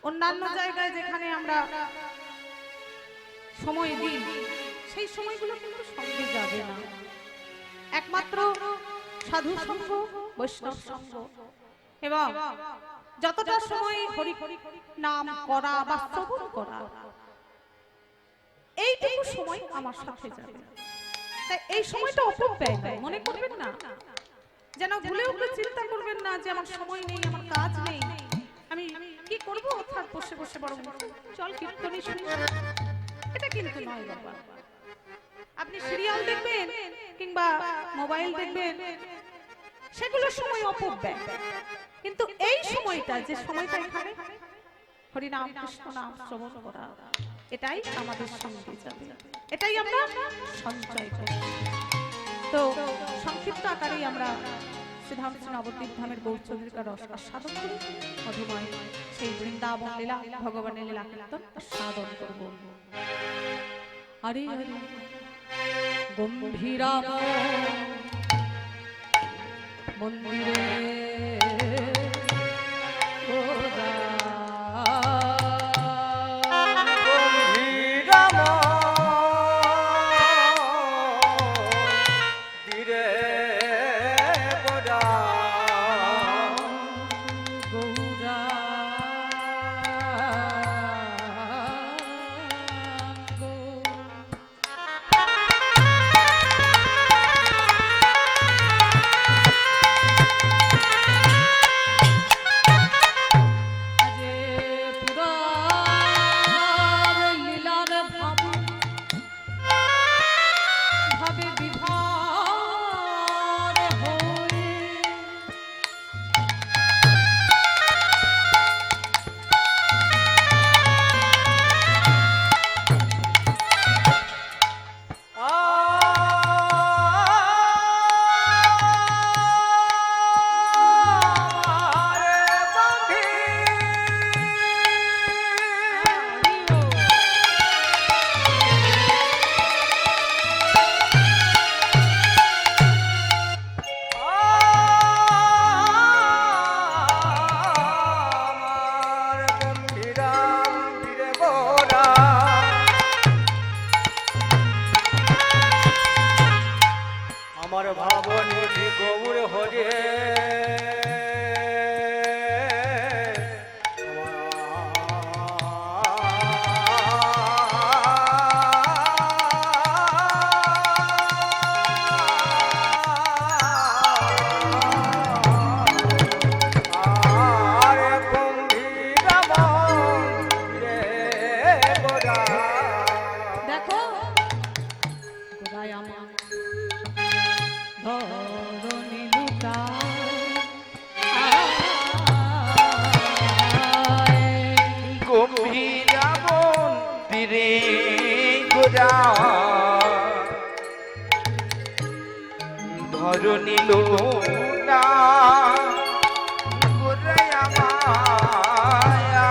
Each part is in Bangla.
অন্যান্য জায়গায় যেখানে আমরা সময় দিই সেই সময়গুলো কিন্তু সঙ্গে যাবে না। একমাত্র সাধু সঙ্গ, বৈষ্ণব সঙ্গ এবং যতটা সময় হরি নাম করা বা শ্রবণ করা, এইটুকু সময় আমার সাথে যাবে। তাই এই সময়টা অপব্যয় মনে করবেন না, যেন ভুলেও চিন্তা করবেন না যে আমার সময় নেই, আমার কাজ নেই, আমি কি করবো, অর্থাৎ বসে বসে বড় চল কীর্তনই শুনি, এটা কিন্তু নয় বাবা। আপনি সিরিয়াল দেখবেন কিংবা মোবাইল দেখবেন, সেগুলো সময় অপব্যয়, কিন্তু এই সময়টা যে সময়টা এখানে হরি নাম কৃষ্ণ নাম শ্রবণ করা, এটাই আমাদের সঙ্গে যাবে, এটাই আমরা সঞ্চয় করি। তো সংক্ষিপ্ত আকারেই আমরা শ্রীধাম শ্রী নবদ্বীপ ধামের গৌরচন্দ্রিকার রস আস্বাদন করি, মধুময় সেই বৃন্দাবন লীলা ভগবানের লীলা কীর্তন আস্বাদন করব। হরে হরে গম্ভীরাম মন্দিরে ধরণী লোটা গোরায়া মায়া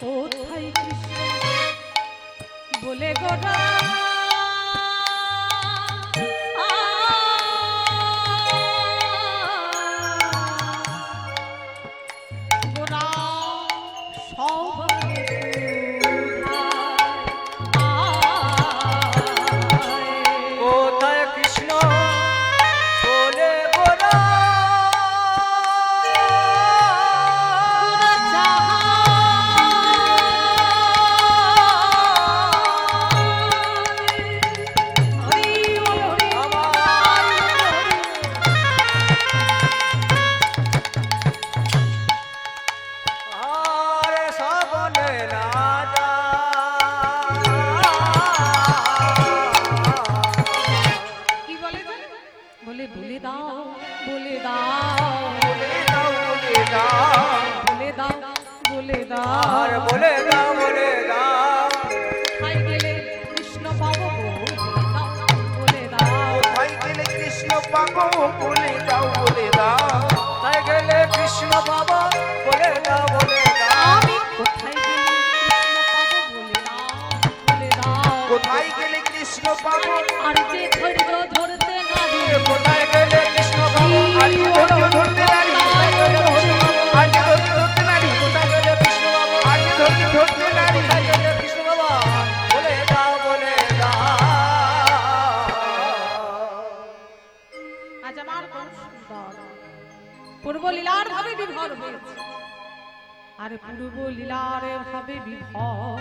কোথায় কৃষ্ণ বলে গোরা বলে দাও বলে দাও, তাই গেলে কৃষ্ণ বাবা বলে দাও বলে দাও, আমি কোথায় গেলে কৃষ্ণ পাবো বলে দাও, কোথায় গেলে কৃষ্ণ পাবো, আর যে ধৈর্য ধরতে না দিয়ে আজ আমার কোন সুন্দর পূর্ব লীলার ভাবে বিভোর হয়েছে, আর পূর্ব লীলার ভাবে বিভোর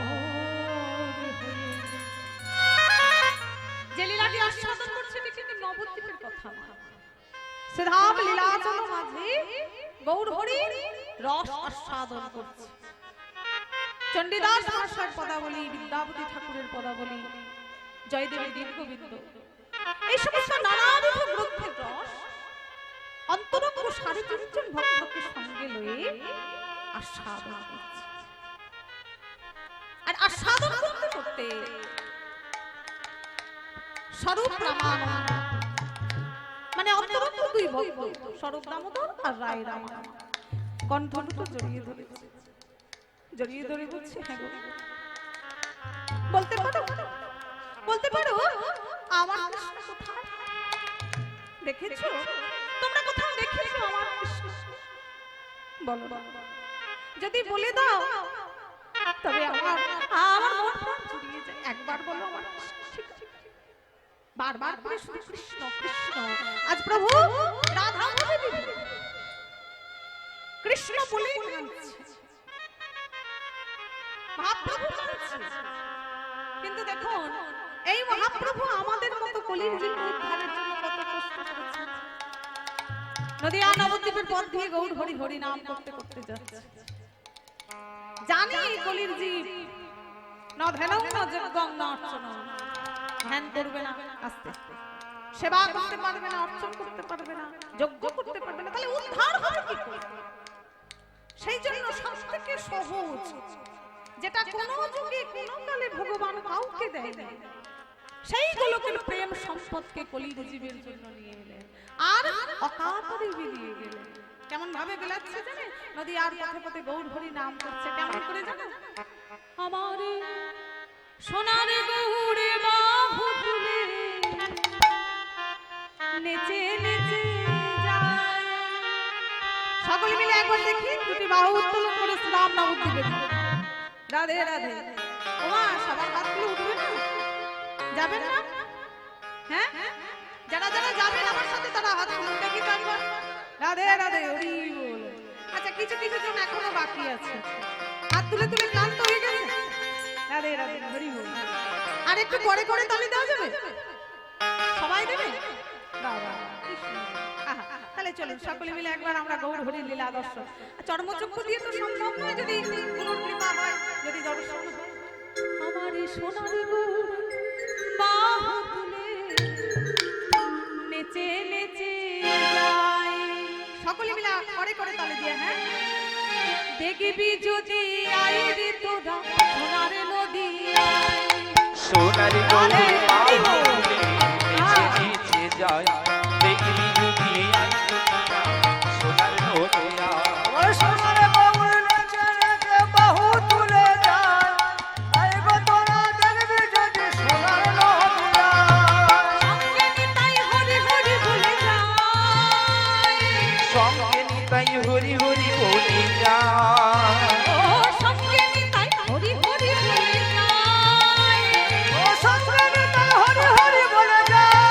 যে লীলাটি আস্বাদন করছে এটি কিন্তু নবদ্বীপের কথা না। শ্রীধাম লীলাচল মাঝে গৌর হরি রস আস্বাদন করছে। চণ্ডীদাস মহাশয়ের পদাবলী, বিদ্যাপতি ঠাকুরের পদাবলী, জয়দেবের দীর্ঘবিন্দ, এই সমস্ত নানাবিধ গ্রন্থের রস অন্তরঙ্গ ৩.৫ জন ভক্তকে সঙ্গে লয়ে আস্বাদন করছে। আর আস্বাদন করতে করতে স্বরূপ রামানন্দ মানে অন্তরঙ্গ ২ ভক্ত স্বরূপ দামোদর আর রায় রামানন্দ কণ্ঠ দুটো জড়িয়ে ধরেছে, জড়িয়ে ধরে বলছে, হ্যাঁ গো বলতে পারো, বলতে পারো আমার কৃষ্ণ কোথায়? দেখেছো তোমরা কোথাও দেখেছো আমার কৃষ্ণ? বলো যদি বলে দাও তবে আমার আমার মন প্রাণ জুড়িয়ে যায়। একবার বলো আমার কৃষ্ণ, ঠিক আছে? বারবার করে শুধু কৃষ্ণ কৃষ্ণ। আজ প্রভু রাধা বলে দিবে, কৃষ্ণ বলেই কাঁদছে, মহাপ্রভু কাঁদছে। কিন্তু দেখুন এই মহাপ্রভু আমাদের মতো কলির জীব উদ্ধারের জন্য কত কষ্ট করেছেন। নদিয়া নবদ্বীপের পথ দিয়ে গৌর হরি হরি নাম করতে করতে যাচ্ছে। জানি কলির জীব না ধ্যানং না যজ্ঞং না অর্চনং, ধ্যান করবে না, আস্তে আস্তে সেবা করতে পারবে না, অর্চন করতে পারবে না, যজ্ঞ করতে পারবে না, তাহলে উদ্ধার হবে কি করে? সেই জন্য সবথেকে সহজ যেটা কোনো যুগে কোনো কালে ভগবান কাউকে দেয় না, সেইগুলোকে প্রেম সম্পদকে কলির জীবের জন্য নিয়ে এলেন আর অকাতরে বিলিয়ে গেলেন। কেমন ভাবে বিলাচ্ছে জানেন? নদী আর পথে পথে গৌর হরি নাম করছে, কেমন করে জানেন? আমার সোনার গৌরে বাহু তুলে নেচে নেচে যায়। সকলে মিলে একবার দেখি দুটি বাহু উত্তোলন করে শ্রীরাম নবদ্বীপে রাধে রাধে। ওমা সবার হাতগুলো উঠবে না? যাবেন না? হ্যাঁ যারা যারা যাবেন আমার সাথে তারা হাত তুলুন দেখি তো একবার। রাধে রাধে হরি বল। আচ্ছা কিছু কিছু জন এখনো বাকি আছে, হাত তুলে তুলে ক্লান্ত হয়ে গেছে। রাধে রাধে হরি বল। আর একটু পরে করে তালি দেওয়া যাবে? সবাই দেবে? বাবা আহা, তাহলে চলুন সকলে মিলে একবার আমরা গৌর হরির লীলা দর্শন। চর্মচক্ষু দিয়ে তো সম্ভব নয়, যদি গুরুর কৃপা হয়, যদি দর্শন হয়। আমার সোনার গৌর বাহু তুলে নেচে নেচে যায়। সকলে মিলে করে করে তালি দিয়ে, হ্যাঁ দেখবি যদি আইরি তোরা সোনার নদী সোনার গৌরে বাহু তুলে নেচে নেচে যায়, দেখবি যদি আইরি তোরা সোনার নদী আয়। সোনার গৌরে নেচে নেচে বাহু তুলে যায়, আই গো তোরা দেখবি যদি সোনার নদী আয়। সঙ্গে নিতাই হরি হরি বলে যায়, সঙ্গে নিতাই হরি হরি বলে যায়। ও সঙ্গে নিতাই হরি হরি বলে যায়, ও সঙ্গে নিতাই হরি হরি বলে যায়।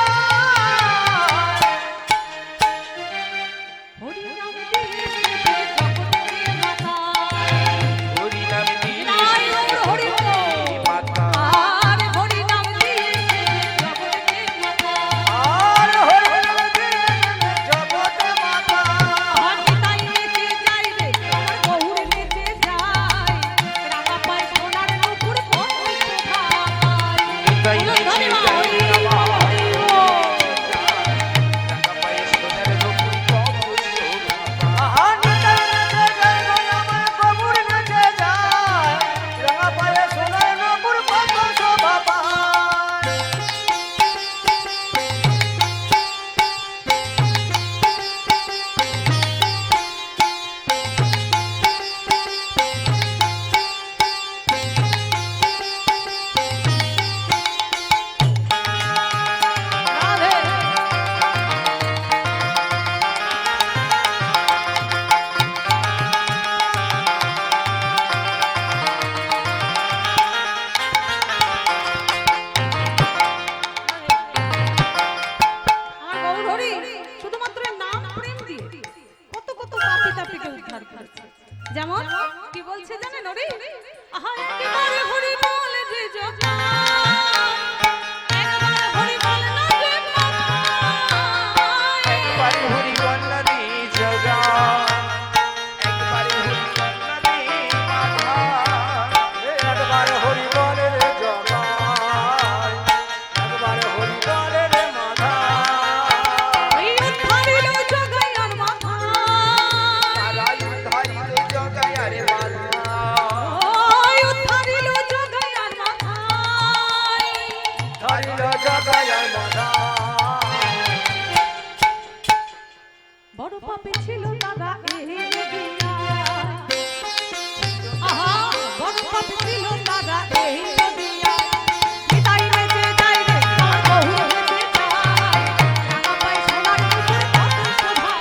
উদ্ধার করেছে। যেমন কি বলছে জানেন ওরে, আহা একেবারে হরি বল যে জগা, একবার হরি বল না যে মাথায়, একবার হরি বল রে জগা, একবার হরি বল রে মাথা, একবার হরি বল রে জগা, একবার হরি বল রে মাথা। ওই উদ্ধারিল জগায় আর মাথায়, তারাই উদ্ধারিল জগায় আরে মাথা, ওই উদ্ধারিল জগায় আর মাথায়। উদ্ধারিল জগায় আর মাথা। বড় পাপে ছিল দাদা এই দুনিয়ায়, আহা বড় পাপে ছিল দাদা এই দুনিয়ায়। নিতাই বেঁচে যায় রে আমার বহু বেঁচে যায়, টাকা পায় সোনার মুকুট কত শোভা।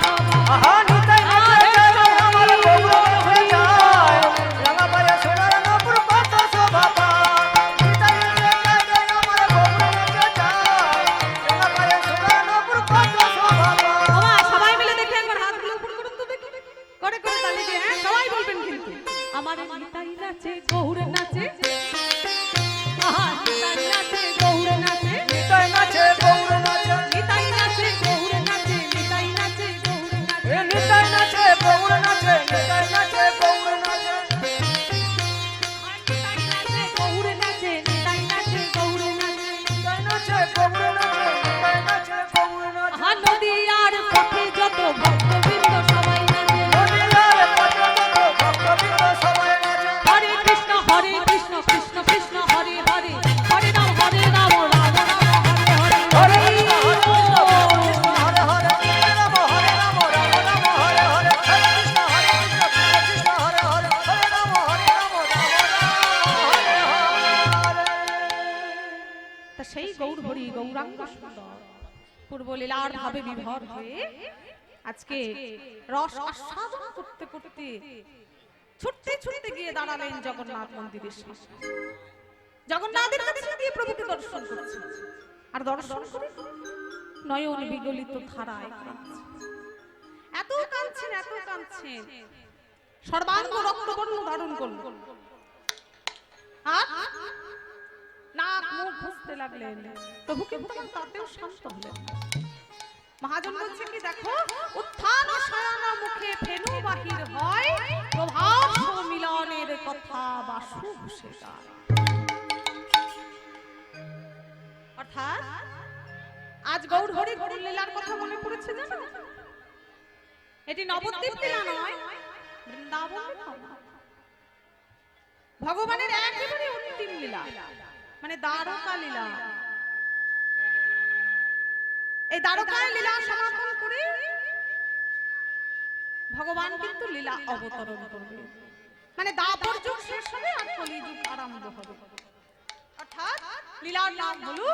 আহা নিতাই বেঁচে যায় আমার গৌরব হয়ে যায়, রাঙা পায়ে সোনার নূপুর কত শোভা পায়। নিতাই বেঁচে যায় আমার গৌরব হয়ে যায়, রাঙা পায়ে সোনার নূপুর কত শোভা পায়। বাবা সবাই মিলে দেখে একবার হাতগুলো উপর করুন তো দেখি, করে করে তালি দিয়ে, হ্যাঁ সবাই বলবেন কিন্তু আমার নিতাই নাচে গৌর নাচে, আহা নিতাই নাচে গৌর নাচে, নিতাই নাচে গৌর নাচে, নিতাই নাচে গৌর নাচে, নিতাই নাচে গৌর নাচে। এ নিতাই নাচে গৌর নাচে, নিতাই নাচে গৌর নাচে। নিতাই নাচে গৌর নাচে, নিতাই নাচে গৌর নাচে। নিতাই নাচে গৌর নাচে, নিতাই নাচে গৌর নাচে। আহা নদীয়ার পথে যত ভক্তবৃন্দ সবাই নাচে, নদীয়ার পথে যত ভক্তবৃন্দ সবাই নাচে। হরে কৃষ্ণ কৃষ্ণ কৃষ্ণ হরে হরে, হরে রাম রাম রাম হরে হরে, হরে কৃষ্ণ কৃষ্ণ হরে হরে, হরে রাম হরে রাম, রাম রাম হরে হরে। হরে কৃষ্ণ কৃষ্ণ কৃষ্ণ হরে হরে, হরে রাম হরে রাম, রাম রাম হরে হরে। তা সেই গৌর হরি গৌরাঙ্গ সুন্দর পূর্ব লীলার ভাবে বিভোর হয়ে আজকে রস আস্বাদন করতে করতে ছুটতে ছুটতে গিয়ে দাঁড়ালেন জগন্নাথ মন্দিরের সামনে। জগন্নাথের কাছে গিয়ে প্রভুকে দর্শন করছে, আর দর্শন করে নয়ন বিগলিত ধারায় কাঁদছে। এত কাঁদছেন এত কাঁদছেন, সর্বাঙ্গ রক্তবর্ণ ধারণ করলেন, আর নাক মুখ ঘষতে লাগলেন। প্রভু কিন্তু তাতেও শান্ত হলেন। মহাজন বলছে কি দেখো, উত্থান শয়ন মুখে ফেনু বাহির হয়, প্রভাস মিলনের কথা বাসু ঘুষে গায়। অর্থাৎ আজ গৌর হরি গৌর লীলার কথা মনে পড়েছে জানো, এটি নবদ্বীপ লীলা নয়, বৃন্দাবন লীলা। ভগবানের একেবারে অন্তিম লীলা, মানে দ্বারকা লীলা। এই দ্বারকায় লীলা সমাপন করে ভগবান কিন্তু লীলা অবতরণ করবে, মানে দ্বাপর যুগ শেষ হবে আর কলিযুগ আরম্ভ হবে। অর্থাৎ লীলার নাম হলো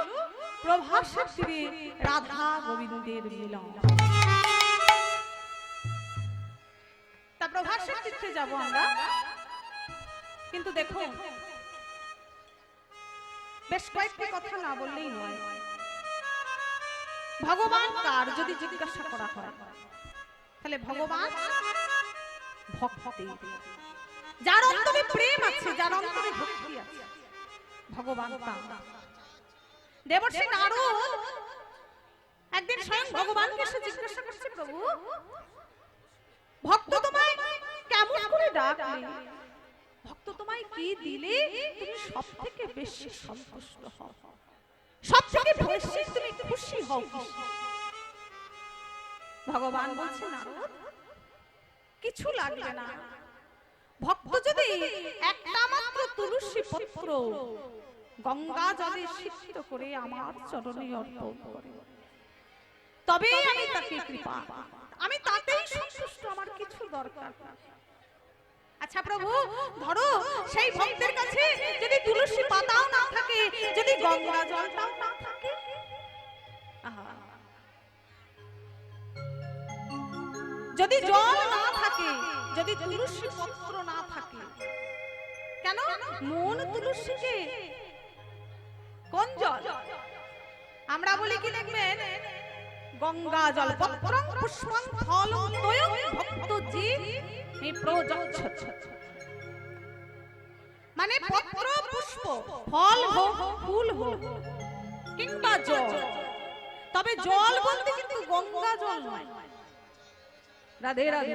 প্রভাসের তীরে রাধা গোবিন্দের মিলন। তা প্রভাসের তীর্থে যাব আমরা, কিন্তু দেখো বেশ কয়েকটি কথা না বললেই নয়। ভগবান কার যদি জিজ্ঞাসা করা হয়, তাহলে ভগবান ভক্তি, যার অন্তরে প্রেম আছে, যার অন্তরে ভক্তি আছে, ভগবান তার। দেবর্ষি নারদ একদিন স্বয়ং ভগবানকে এসে জিজ্ঞাসা করছে, প্রভু ভক্ত তোমায় কেমন করে ডাকলে, ভক্ত তোমায় কি দিলে তুমি সব থেকে বেশি সন্তুষ্ট হও, সব থেকে বেশি তুমি খুশি হও? ভগবান বলছে, নারদ কিছু লাগবে না, ভক্ত যদি একটা মাত্র তুলসী পত্র গঙ্গা জলে সিক্ত করে আমার চরণে অর্পণ করে, তবে আমি তাকে কৃপা, আমি তাতেই সন্তুষ্ট, আমার কিছু দরকার না। আচ্ছা প্রভু, ধরো সেই ভক্তের কাছে যদি তুলসী পাতাও না থাকে, যদি গঙ্গা জলটাও না থাকে, যদি জল না থাকে, যদি তুলসী পত্র না থাকে, কেন মন তুলসীকে কোন জল? আমরা বলি কি দেখবেন গঙ্গা জল পত্রং পুষ্পং ফলং তয়ং ভক্ত জীব হে প্রযচ্ছৎ। মানে পত্র পুষ্প ফল হোক ফুল হোক কিংবা জল, তবে জল বলতে কিন্তু গঙ্গা জল নয়। রাধে রাধে।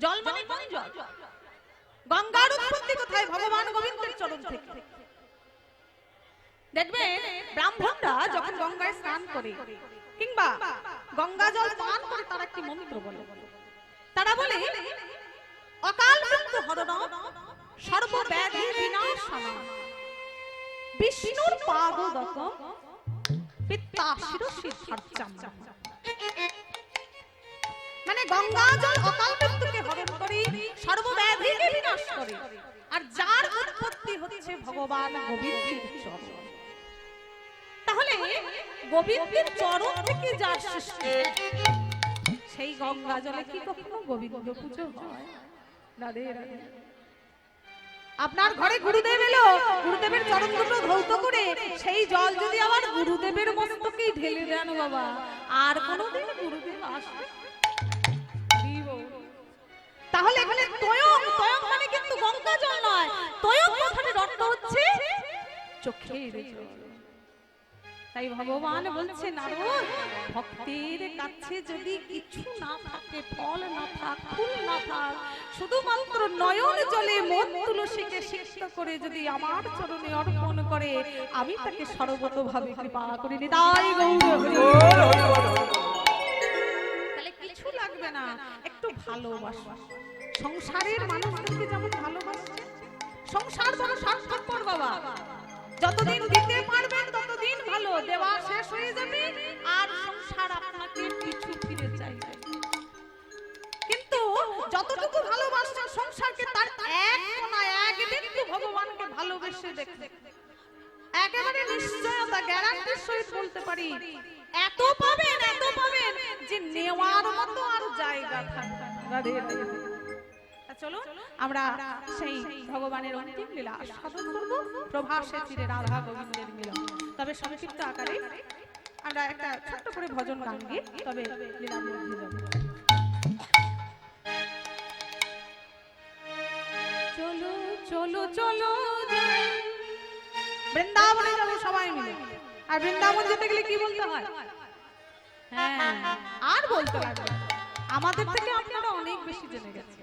জল মানে কোন জল? গঙ্গার উৎপত্তি কোথায়? ভগবান গোবিন্দের চরণ থেকে। দেখবেন ব্রাহ্মণরা যখন গঙ্গায় স্নান করে কিংবা গঙ্গা জল পান করে তারা একটি মন্ত্র বলে। তারা বলে অকাল মৃত্যু হরণ সর্বব্যাধি বিনাশনা বিষ্ণুর পাদোদকম পিত্তাশির সিদ্ধার্থম। মানে গঙ্গা জল অকাল মৃত্যুকে হরণ করে, সর্বব্যাধিকে বিনাশ করে, আর যার উৎপত্তি হচ্ছে ভগবান গোবিন্দের চরণ। তাহলে গোবিন্দের চরণ থেকে যার সৃষ্টি, সেই গঙ্গা জলে কি কখনো গোবিন্দ পুজো হয়? রাধে রাধে। আপনার ঘরে গুরুদেব এলো, গুরুদেবের চরণ দুটো ধৌত করে সেই জল যদি আবার গুরুদেবের মস্তকেই ঢেলে দেন বাবা, আর কোনোদিন গুরুদেব আসবে? তাহলে এখানে তয়ং, তয়ং মানে কিন্তু গঙ্গা জল নয়, তয়ং কথাটির অর্থ হচ্ছে চোখের জল। তাই ভগবান বলছে নারদ, ভক্তের কাছে যদি কিছু না থাকে, ফল না থাক, ফুল না থাক, শুধুমাত্র নয়ন জলে মন তুলসীকে সিক্ত করে যদি আমার চরণে অর্পণ করে, আমি তাকে সর্বতোভাবে কৃপা করে দিই। তাই গৌর তাহলে কিছু লাগবে না, একটু ভালোবাসা। সংসারের মানুষদেরকে যেমন ভালোবাসছে, সংসার বড় স্বার্থপর বাবা। যতদিন দিতে পারবেন ততদিন ভালো, দেওয়া শেষ হয়ে যাবে আর সংসার আপনাকে পিছু ফিরে চাইবে। কিন্তু যতটুকু ভালোবাসছেন সংসারকে, তার এক কোণা এক বিন্দু ভগবানকে ভালোবেসে দেখতে একেবারে নিশ্চয়তা গ্যারান্টির সহিত বলতে পারি এত পাবেন, এত পাবেন যে নেওয়ার মতো আর জায়গা থাকবে না। চলো আমরা সেই ভগবানের অন্তিম লীলা আস্বাদন করব, প্রভাসে তীরে রাধা গোবিন্দের মিলন। তবে সংক্ষিপ্ত আকারে আমরা একটা ছোট্ট করে ভজন গান গিয়ে তবে লীলা মধ্যে যাব। চলো চলো চলো বৃন্দাবনে যাবো সবাই মিলে। আর বৃন্দাবন যেতে গেলে কি বলতে হয়? হ্যাঁ, আর বলতে লাগবে, আমাদের থেকে আপনারা অনেক বেশি জেনে গেছেন।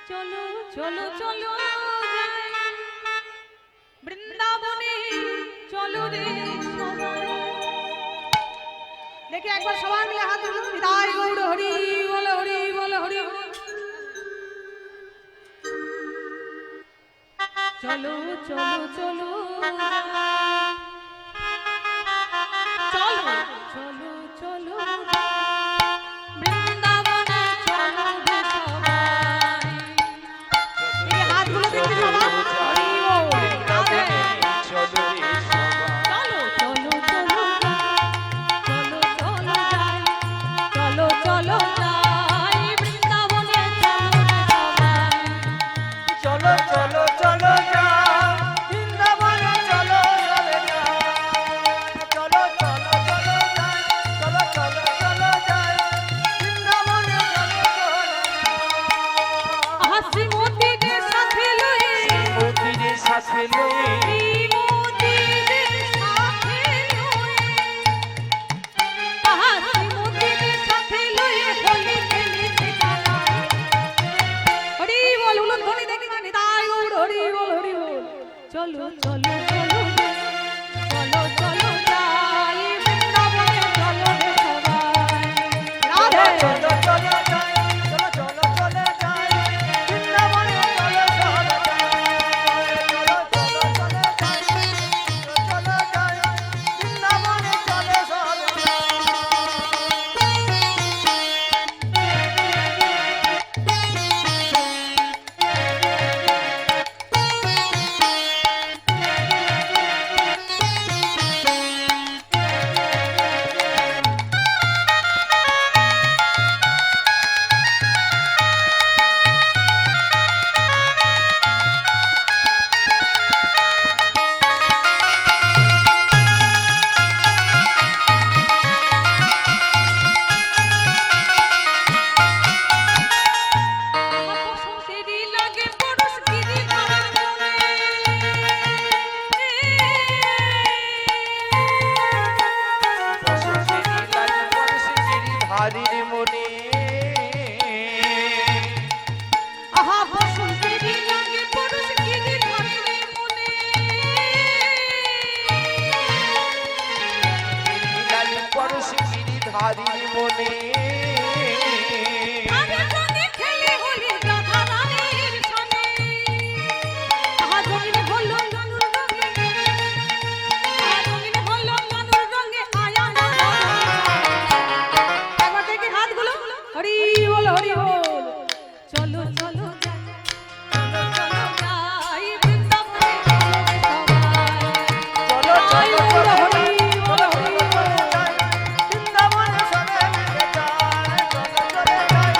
চলো চলো চলো বৃন্দাবনে চলো রে সবাই। দেখি একবার সবাই মিলে হাত তুলুন। হৃদয় গৌর হরি বল, হরি বল, হরি বল। চলো চলো চলো চলো চলো চলো চলো চলো চলো যাই বৃন্দাবনে, চলো নারী মনে আগে রঙে খেলে হোলি রাধা রানীর সনে আজ রঙিন হলো লালুর রঙে আজ রঙিন হলো লালুর রঙে আয়া না একবার দেখি হাতগুলো হরি বল হরি বল চলো চলো যাই চলো চলো যাই বৃন্দাবনে চলো সবাই চলো বল চলো হরি বল হরি বল বৃন্দাবন সবে মিলে যায় চলো চলো যাই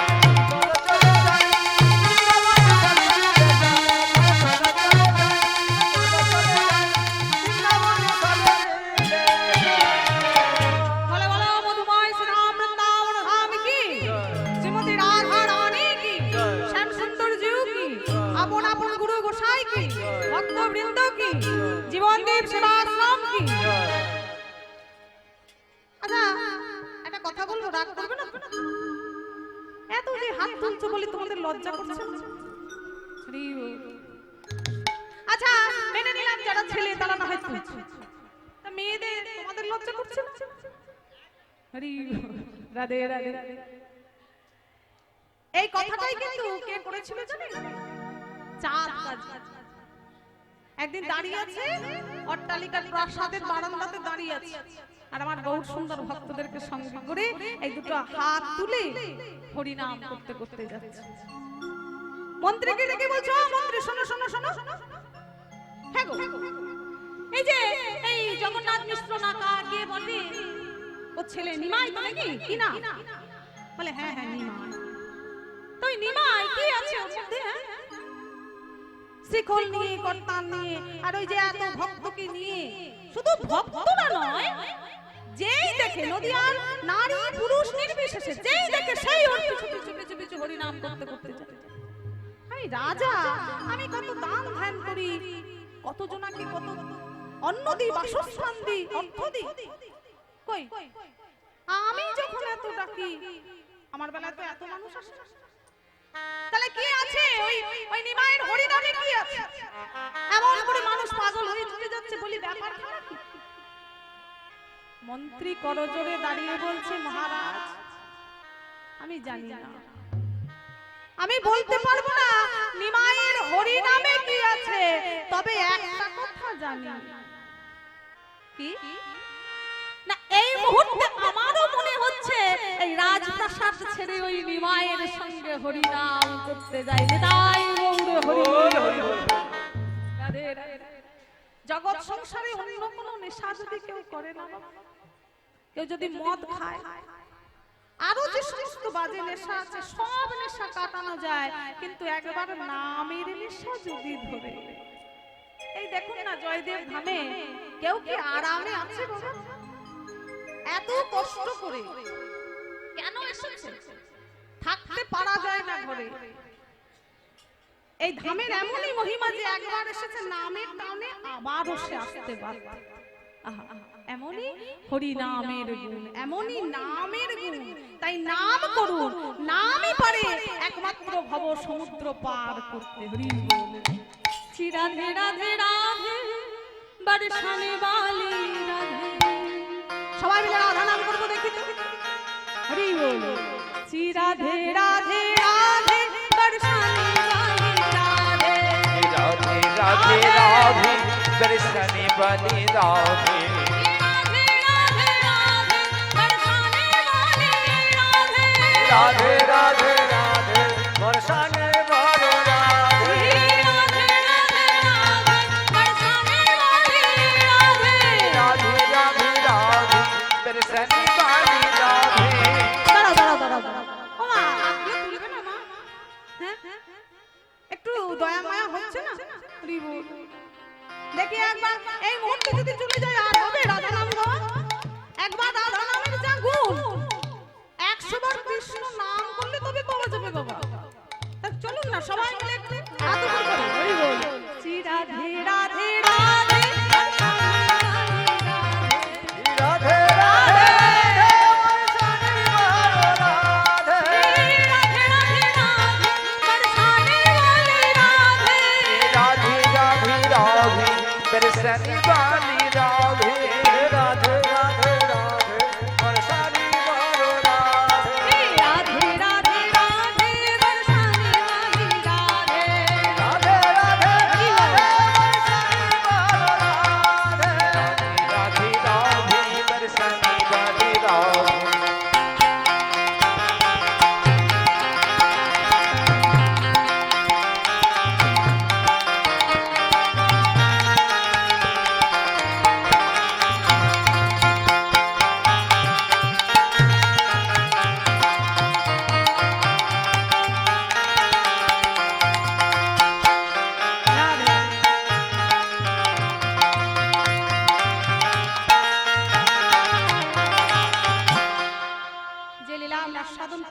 চলো চলো যাই বলে বলো মধুময় শ্রীরাম বৃন্দাবন ধাম কি শ্রীমতী রাধা রানী কি শ্যাম সুন্দর জিউ কি আপন আপন গুরু গোসাই কি ভক্ত বৃন্দ কি জীবনদীপ সেবাশ্রম কি আচ্ছা একটা কথা বলবো রাগ করবে না এত যে হাত তুলছো বলে তোমাদের লজ্জা করছে না? হরি বল। আচ্ছা মেনে নিলাম যারা ছেলে তারা না হয় তুলছে তা মেয়েদের তোমাদের লজ্জা করছে না? হরি বল। রাধে রাধে এই কথাটাই কিন্তু কে করেছিল জানেন চাঁদ কাজী একদিন দাঁড়িয়ে আছে অট্টালিকার প্রাসাদের বারান্দাতে দাঁড়িয়ে আছে আর আমার গৌর সুন্দর ভক্তদেরকে সঙ্গে করে এই দুটো হাত তুলে হরি নাম করতে করতে যাচ্ছে মন্ত্রীকে ডেকে বলছো মন্ত্রী শোনো শোনো শোনো হ্যাঁ গো এই যে এই জগন্নাথ মিশ্র নাকা কে বলে ও ছেলে নিমাই তো নাকি কি না বলে হ্যাঁ হ্যাঁ নিমাই তো এই নিমাই কি আছে ওর মধ্যে হ্যাঁ শিকল নিয়ে কর্তান নিয়ে আর ওই যে এত ভক্তকে নিয়ে শুধু ভক্তরা নয় যেই দেখে নদিয়ার নারী পুরুষ নির্বিশেষে যেই দেখে সেই ওর পিছু পিছু পিছু পিছু হরি নাম করতে করতে যায় আমি রাজা আমি কত দান ধ্যান করি কত জনাকে কত অন্ন দিই বাসস্থান দিই অর্থ দিই কই আমি যখন এত ডাকি আমার বেলায় তো এত মানুষ আসে না তাহলে কি আছে ওই ওই নিমাইয়ের হরি নামে কি আছে এমন করে মানুষ পাগল হয়ে ছুটে যাচ্ছে বলি ব্যাপার কি মন্ত্রী করজোড়ে দাঁড়িয়ে বলছে মহারাজ আমি জানি না আমি বলতে পারবো না নিমাইয়ের হরি নামে কি আছে তবে একটা কথা জানি কি না এই মুহূর্তে আমারও মনে হচ্ছে এই রাজপ্রাসাদ ছেড়ে ওই নিমাইয়ের সঙ্গে হরি নাম করতে যাই তাই গৌর হরি রাধে রাধে জগৎ সংসারে অন্য কোনো নেশা যদি কেউ করে না কেউ যদি মদ খায় আরো যে সমস্ত বাজে নেশা আছে সব নেশা কাটানো যায় কিন্তু একবার নামের নেশা যদি ধরে এই দেখুন না জয়দেব ধামে কেউ কি আরামে আছে বাবা এত কষ্ট করে কেন এসেছে থাকতে পারা যায় না ঘরে এই ধামের এমনই মহিমা যে একবার এসেছে নামের টানে আবারও সে আসতে বাধ্য এমনই হরি নামের গুণ এমনই নামের গুণ তাই নাম করুন নামই পারে একমাত্র ভব সমুদ্র পার করতে হরি বল রাধে রাধে রাধে বর্ষানে বালি রাধে সবাই মিলে রাধা নাম করবো দেখি তো হরি বল রাধে রাধে রাধে বর্ষানে বালি রাধে রাধে রাধে রাধে বর্ষানে বালি রাধে রাধে রাধে রাধে বর্ষানে বালি রাধে রাধে রাধে রাধে বর্ষানে বালি রাধে একটু দয়া মায়া হচ্ছে না দেখি একবার এই মুহূর্তে যদি চলে যায় আর হবে রাধা নাম গাওয়া একবার রাধা নামের যা গুণ 100 বার কৃষ্ণ নাম করলে তবে পাওয়া যাবে বাবা তা চলুন না সবাই মিলে একটু হাত উপর করে হরি বল শ্রী রাধে রাধে রাধে রাধে রাধে বর্ষানে বালি রাধে রাধে রাধে রাধে বর্ষানে বালি রাধে রাধে রাধে রাধে বর্ষানে বালি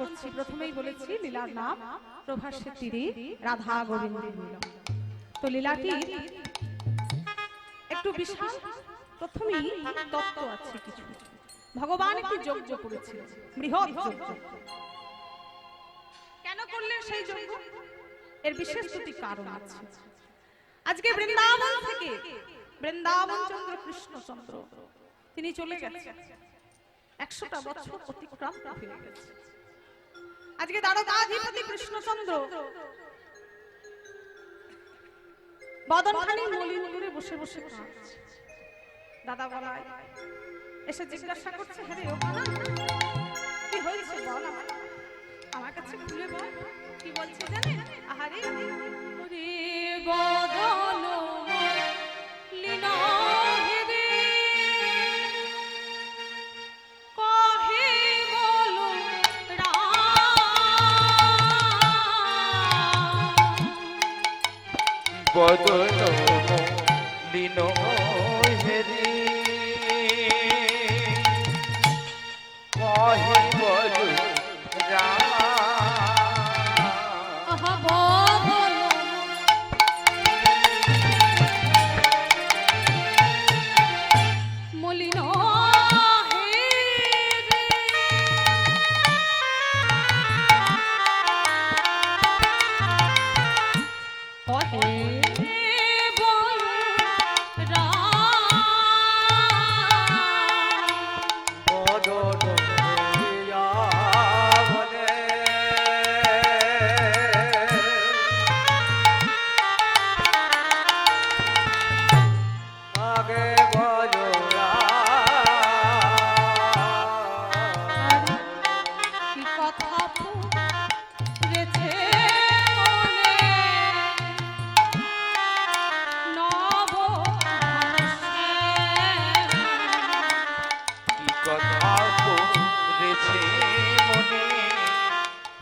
করছি। প্রথমেই বলেছি লীলার নাম প্রভাসের তীরে রাধা গোবিন্দের মিলন। তো লীলাটি একটু বিশাল, প্রথমেই তত্ত্ব আছে কিছু। ভগবান একটি যজ্ঞ করেছিলেন, বৃহৎ যজ্ঞ। কেন করলেন সেই যজ্ঞ? এর বিশেষ দুটি কারণ আছে। আজকে বৃন্দাবন থেকে বৃন্দাবন চন্দ্র কৃষ্ণচন্দ্র তিনি চলে গেছেন, 100টা বছর অতিক্রম হয়ে গেছে। আজকে দ্বারকাধিপতি কৃষ্ণচন্দ্র বদনখানি মলিন করে বসে বসে কাঁদছে। দাদা বলায় এসে জিজ্ঞাসা করছে, হ্যাঁ রে ও কানা, কি হয়েছে বল, আমার কাছে খুলে বল। কি বলছে জানেন? আহারে ওরে বদন মলিন হেরে কহে বলো বদন মলিন হেরে কহে বলো আহা বদন মলিন হেরে কহে বলো বদন আগে বলো কি কথা পুরেছে মনে নব কি কথা পড়েছে মনে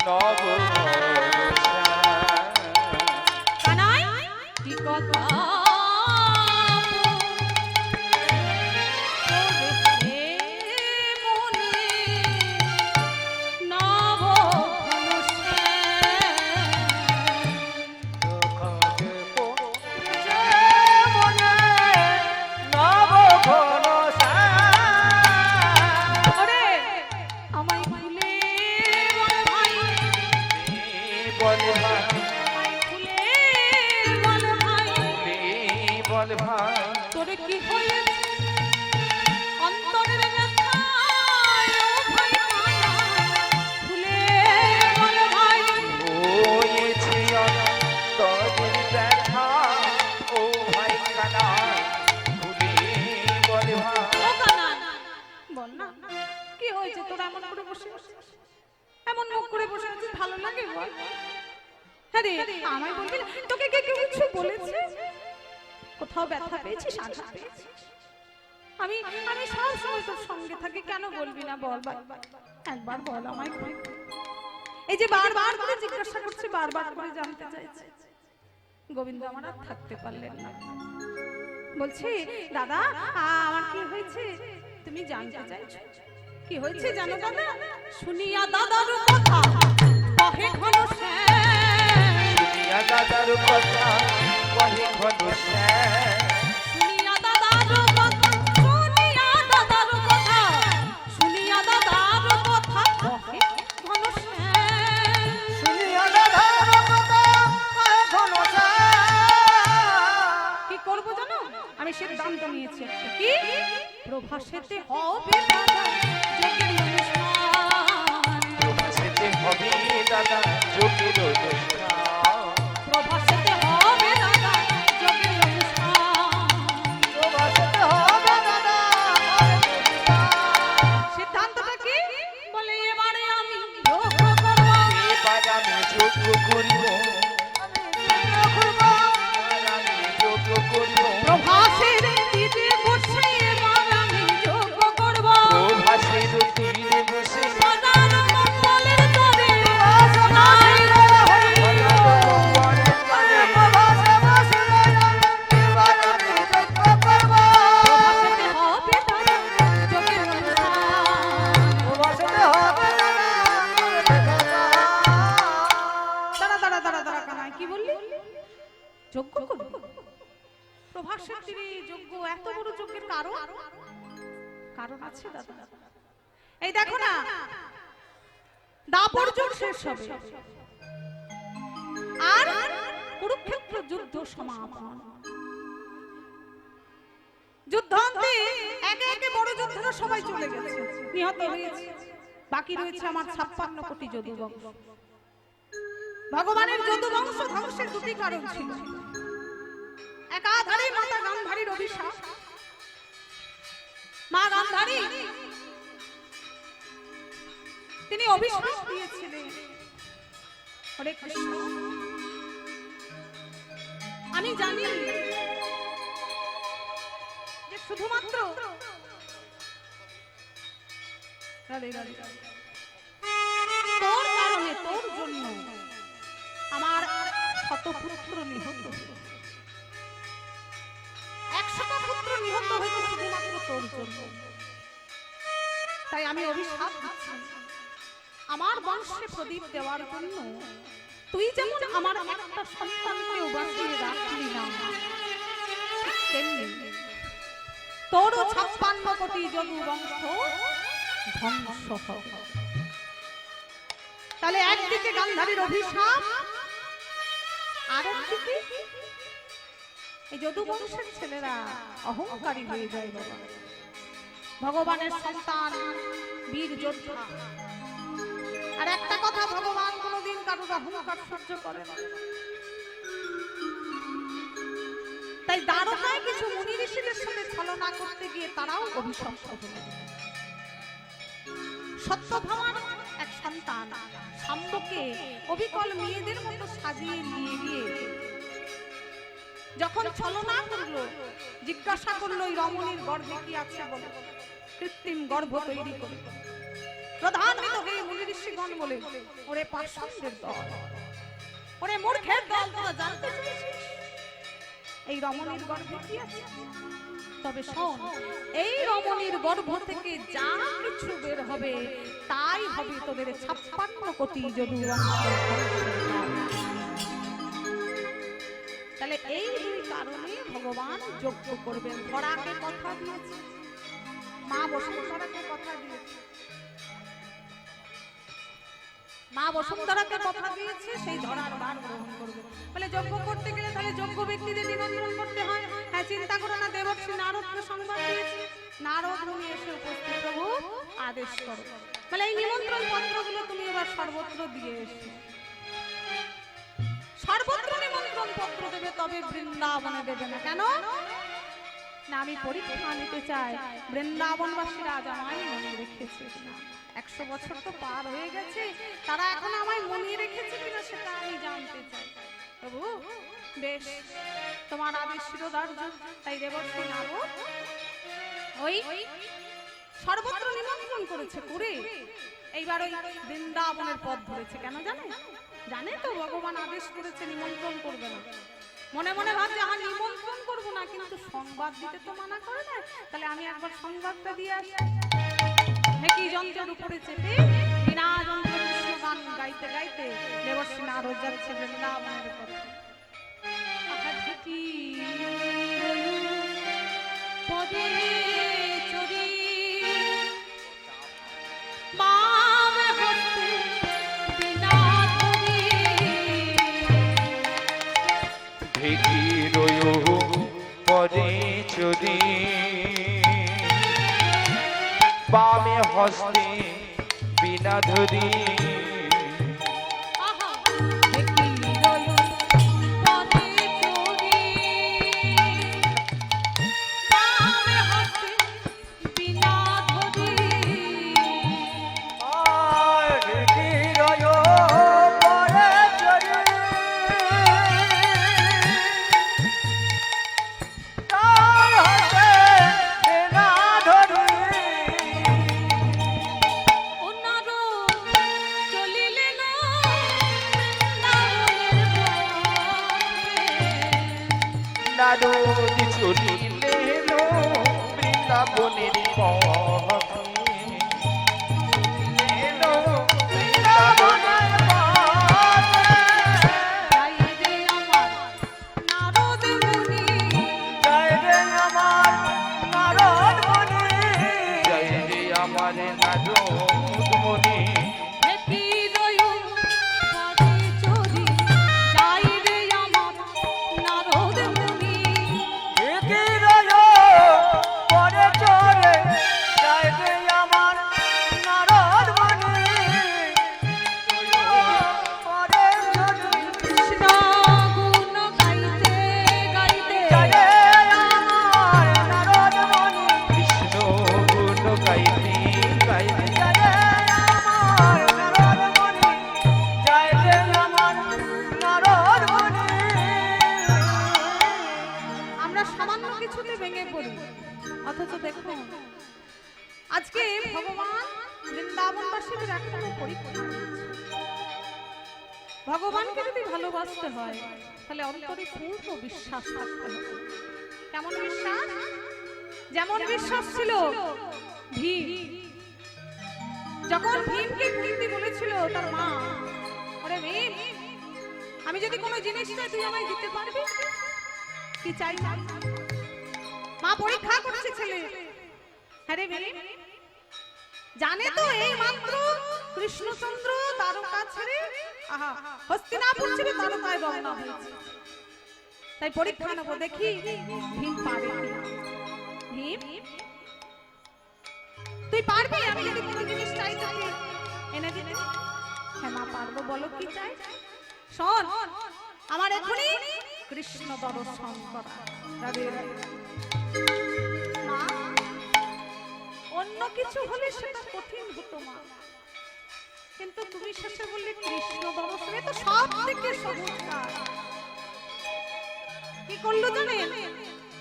নব কানাই কি কথা পুরেছে মনে নব ওরে আমায় ভুলে বল ভাই, বল ভাই আমায় ভুলে বল ভাই, বল ভাই তোরে কি হয়েছে অন্তরের ব্যথায় ও ভাই কানা, ভুলে বল ভাই। হয়েছে অন্তরের ব্যথা ও ভাই কানা ভুলে বল ভাই ও কানা বল না, কি হয়েছে তোর এমন করে বসে আছিস? এমন মুখ করে বসে আছিস, ভালো লাগে বল? হ্যাঁ রে, আমায় বলবি না? তোকে কে কেউ কিছু বলেছে? কোথাও ব্যথা পেয়েছিস, আঘাত পেয়েছিস? আমি আমি সব সময় তোর সঙ্গে থাকি, কেন বলবি না বল? একবার বল আমায়। এই যে বারবার করে জিজ্ঞাসা করছে, বারবার করে জানতে চাইছে। গোবিন্দ আমার আর থাকতে পারলেন না, বলছি দাদা আমার কি হয়েছে তুমি জানতে চাইছো? কি হয়েছে জানো দাদা? শুনিয়া দাদার কথা কহে ঘন শ্যাম, শুনিয়া দাদার কথা কহে ঘন শ্যাম শুনিয়া দাদার কথা, শুনিয়া দাদার কথা, শুনিয়া দাদার কথা কহে ঘন শ্যাম। শুনিয়া দাদার কথা কহে ঘন শ্যাম কি করবো জানো? আমি সিদ্ধান্ত নিয়েছি একটা, কি প্রভাসেতে হবে দাদা যজ্ঞের অনুষ্ঠান, প্রভাসেতে হবে দাদা যোগের অনুষ্ঠান প্রভাসেতে হবে দাদা যজ্ঞের অনুষ্ঠান। আছে দাদা? এই দেখো না, দাপর যুগ শেষ হবে আর কুরুক্ষেত্র যুদ্ধ সমাপন। যুদ্ধান্তে একে একে বড় যোদ্ধারা সবাই চলে গেছে, নিহত হয়েছে। বাকি রয়েছে আমার 56 কোটি যদুবংশ। ভগবানের যদুবংশ ধ্বংসের দুটি কারণ ছিল। একাধারে মাতা গান্ধারীর অভিশাপ। মা গান্ধারী তিনি অভিশাপ দিয়েছিলেন, হরে কৃষ্ণ, আমি জানি যে শুধুমাত্র তোর কারণে, তোর জন্য আমার শত পুত্র নিহত, 100টা পুত্র নিহত হয়েছে শুধুমাত্র তোর জন্য। তাই আমি অভিশাপ দিচ্ছি, আমার বংশে প্রদীপ দেওয়ার জন্য তুই যেমন আমার একটা সন্তানকে বাঁচিয়ে রাখলি না, তেমনি তোরও 56 কোটি যদু বংশ ধ্বংস হবে। তাহলে একদিকে গান্ধারীর অভিশাপ, আর একদিকে এই যদু বংশের ছেলেরা অহংকারী হয়ে যায়। বাবা, ভগবানের সন্তান বীর যোদ্ধা। আর একটা কথা, ভগবান কোনোদিন কারোর অহংকার সহ্য করে না। তাই দ্বারকায় কিছু মুনি ঋষিদের সাথে ছলনা করতে গিয়ে তারাও অভিশপ্ত হল। সত্যভামার এক সন্তান শাম্বকে অবিকল মেয়েদের মতো সাজিয়ে নিয়ে গিয়ে যখন ছলনা করলো, জিজ্ঞাসা করলো এই রমণীর গর্ভে কি আছে বলে, কৃত্রিম গর্ভ তৈরি করে প্রধানিত হয়ে মুনি ঋষিগণ বলে, ওরে পাষণ্ডের দল, ওরে মূর্খের দল, তোরা জানতে চাইছিস এই রমণীর গর্ভে কি আছে? তবে শোন, এই রমণীর গর্ভ থেকে যা কিছু বের হবে তাই হবে তোদের 56 কোটি যদু বংশ। তাহলে এই দুই কারণে ভগবান যজ্ঞ করবেন। ধরাকে কথা দিয়েছে, মা বসুন্ধরাকে কথা দিয়েছে, মা বসুন্ধরাকে কথা দিয়েছে সেই ধরার ভার গ্রহণ করবে। বলে যজ্ঞ করতে গেলে তাহলে যোগ্য ব্যক্তিদের নিমন্ত্রণ করতে হয়। হ্যাঁ, চিন্তা করো না, দেবর্ষি নারদকে সংবাদ দিয়েছে, নারদ মুনি এসে উপস্থিত, প্রভু আদেশ করো। বলে এই নিমন্ত্রণ পত্রগুলো তুমি এবার সর্বত্র দিয়ে এসো, সর্বত্র নিমন্ত্রণ পত্র দেবে, তবে বৃন্দাবনে দেবে না। কেন না? আমি পরীক্ষা নিতে চাই বৃন্দাবনবাসীরা আজ আমায় মনে রেখেছে কিনা। 100 বছর তো পার হয়ে গেছে, তারা এখন আমায় মনে রেখেছে কিনা সেটা আমি জানতে চাই। প্রভু বেশ, তোমার আদেশ শিরোধার্য। তাই দেবর্ষি নারদ ওই সর্বত্র নিমন্ত্রণ করেছে, করে এইবার ওই বৃন্দাবনের পথ ধরেছে। কেন জানে? জানে তো ভগবান আদেশ করেছে নিমন্ত্রণ করবে না। মনে মনে ভাবছে আমি নিমন্ত্রণ করবো না, কিন্তু সংবাদ দিতে তো মানা করে না, তাহলে আমি একবার সংবাদটা দিয়ে আসি। কি যন্ত্রের উপরে চেপে বিনা যন্ত্র কৃষ্ণ গান গাইতে গাইতে দেবর্ষি নারদ যাচ্ছে বৃন্দাবনের পথে। পদে চরি মাম হস্তে বিনা ধরি ভেটি রয়ো পদে চরি বামে হস্তে বিনা ধরি। নারদ চলিলেন বৃন্দাবনের পথে, বৃন্দাবনের পথে। জয় রে আমার নারদ মুনি, জয় রে আমার নারদ মুনি, জয় রে মনে একই রয়ু পদে চলি যাই রে আমার নারদ মুনি একে রয় পরে চলে যায় রে আমার নারদ মনি পরে চলে কৃষ্ণ গুণ গাইতে গাইতে যায় রে আমার নারদ মনি কৃষ্ণ গুণ গাইতে গাইতে যায় রে আমার নারদ মনি যায় রে আমার নারদ মনি আমরা সামান্য কিছুতে ভেঙে পড়ি অথচ দেখুন আজকে ভগবান বৃন্দাবনবাসীদের এখনো পরীক্ষা নিচ্ছে। ভগবানকে যদি ভালোবাসতে হয় তাহলে অন্তরে পূর্ণ বিশ্বাস থাকতে হবে। কেমন বিশ্বাস? যেমন বিশ্বাস ছিল ভীম, যখন ভীমকে কুন্তি বলেছিল তার মা, ওরে ভীম, আমি যদি কোনো জিনিস চাই তুই আমায় দিতে পারবি? কি চাই? মা পরীক্ষা করছে ছেলে। হ্যাঁ রে ভীম, জানে তো এই মাত্র কৃষ্ণচন্দ্র দ্বারকা ছেড়ে হস্তিনাপুর ছেড়ে দ্বারকায় রওনা হয়েছে, তাই পরীক্ষা নেবো দেখি ভীম পারে কিনা। ভীম, তুই পারবি আমি যদি কোনো জিনিস চাই তোকে এনে দিতে? হ্যাঁ মা পারবো, বলো কি চাই? শোন, আমার এখনই কৃষ্ণ দর্শন করা। রাধে রাধে। মা, অন্য কিছু হলে সেটা কঠিন হতো মা, কিন্তু তুমি শেষে বললে কৃষ্ণ দর্শন, এ তো সব থেকে সহজ কাজ। কি করলো জানেন?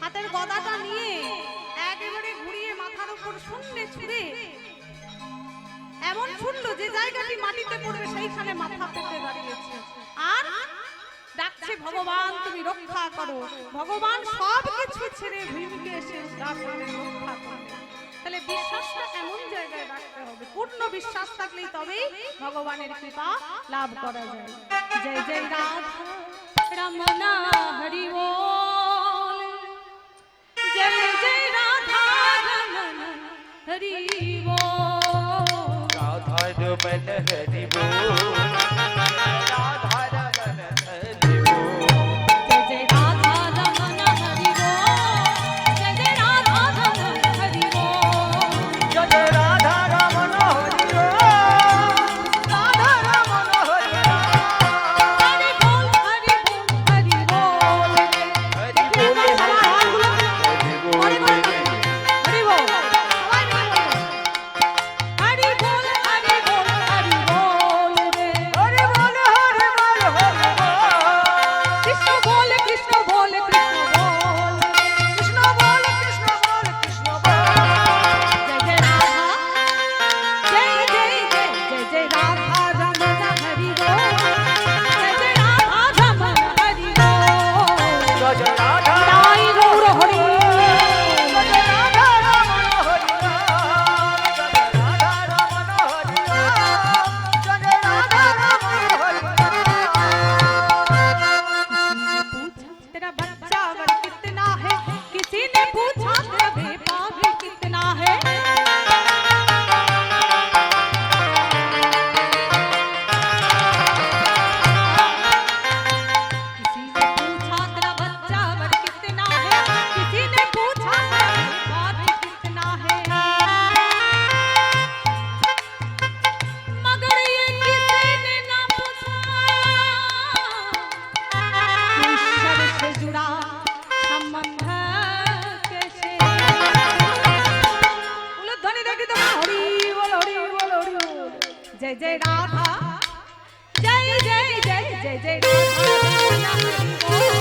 হাতের গদাটা নিয়ে একেবারে ঘুরিয়ে মাথার উপর শূন্যে ছুঁড়ে এমন ছুঁড়লো যে জায়গাটি মাটিতে পড়বে সেইখানে মাথা পেতে দাঁড়িয়েছে আর ডাকছে, ভগবান তুমি রক্ষা করো। ভগবান সব কিছু ছেড়ে ভীমকে এসে উদ্ধার করে রক্ষা করবে। তাহলে বিশ্বাসটা এমন জায়গায় রাখতে হবে, পূর্ণ বিশ্বাস থাকলেই তবেই ভগবানের কৃপা লাভ করা যায়। জয় জয় রাধা রমনা হরি বল, জয় জয় রাধা রমনা হরি বল, রাধা রমন হরি बोल রাধা রমন হরি बोल জয় জয় রাধা রমনা হরি বল, জয় জয় রাধা রমনা হরি বল, জয় রাধা রমন হরি बोल রাধা রমন হরি হরি বল হরি বল হরি বল, হরি बोल হরি बोल হরি বল সবাই মিলে বলো। হরি বল হরি বল হরি বল রে, হরি बोल হরি बोल হরি बोल কৃষ্ণ বল কৃষ্ণ বল কৃষ্ণ বল, কৃষ্ণ बोल কৃষ্ণ बोल কৃষ্ণ बोल জয় জয় রাধা, জয় জয় জয় জয় জয় রাধা রমনা হরি বল, জয় জয় রাধা রমনা হরি বল, জয় রাধা তাই গৌর হরি জয় রাধা রমন হরি জয় রাধা রমন হরি জয় রাধা রমন হরি पूछा तेरा बच्चा वर कितना है, किसी ने पूछा तेरा बेटा भी कितना है। किसी ने पूछा तेरा बच्चा वर कितना है, किसी ने पूछा तेरा बेटा भी कितना है, मगर ये किसी ने ना पूछा ईश्वर से जुड़ा संबंध कैसे। उलध्वनि देखी तो हरि बोल हरि बोल हरि बोल, जय जय राधा, जय जय जय जय जय राधा रमना हरि बोल,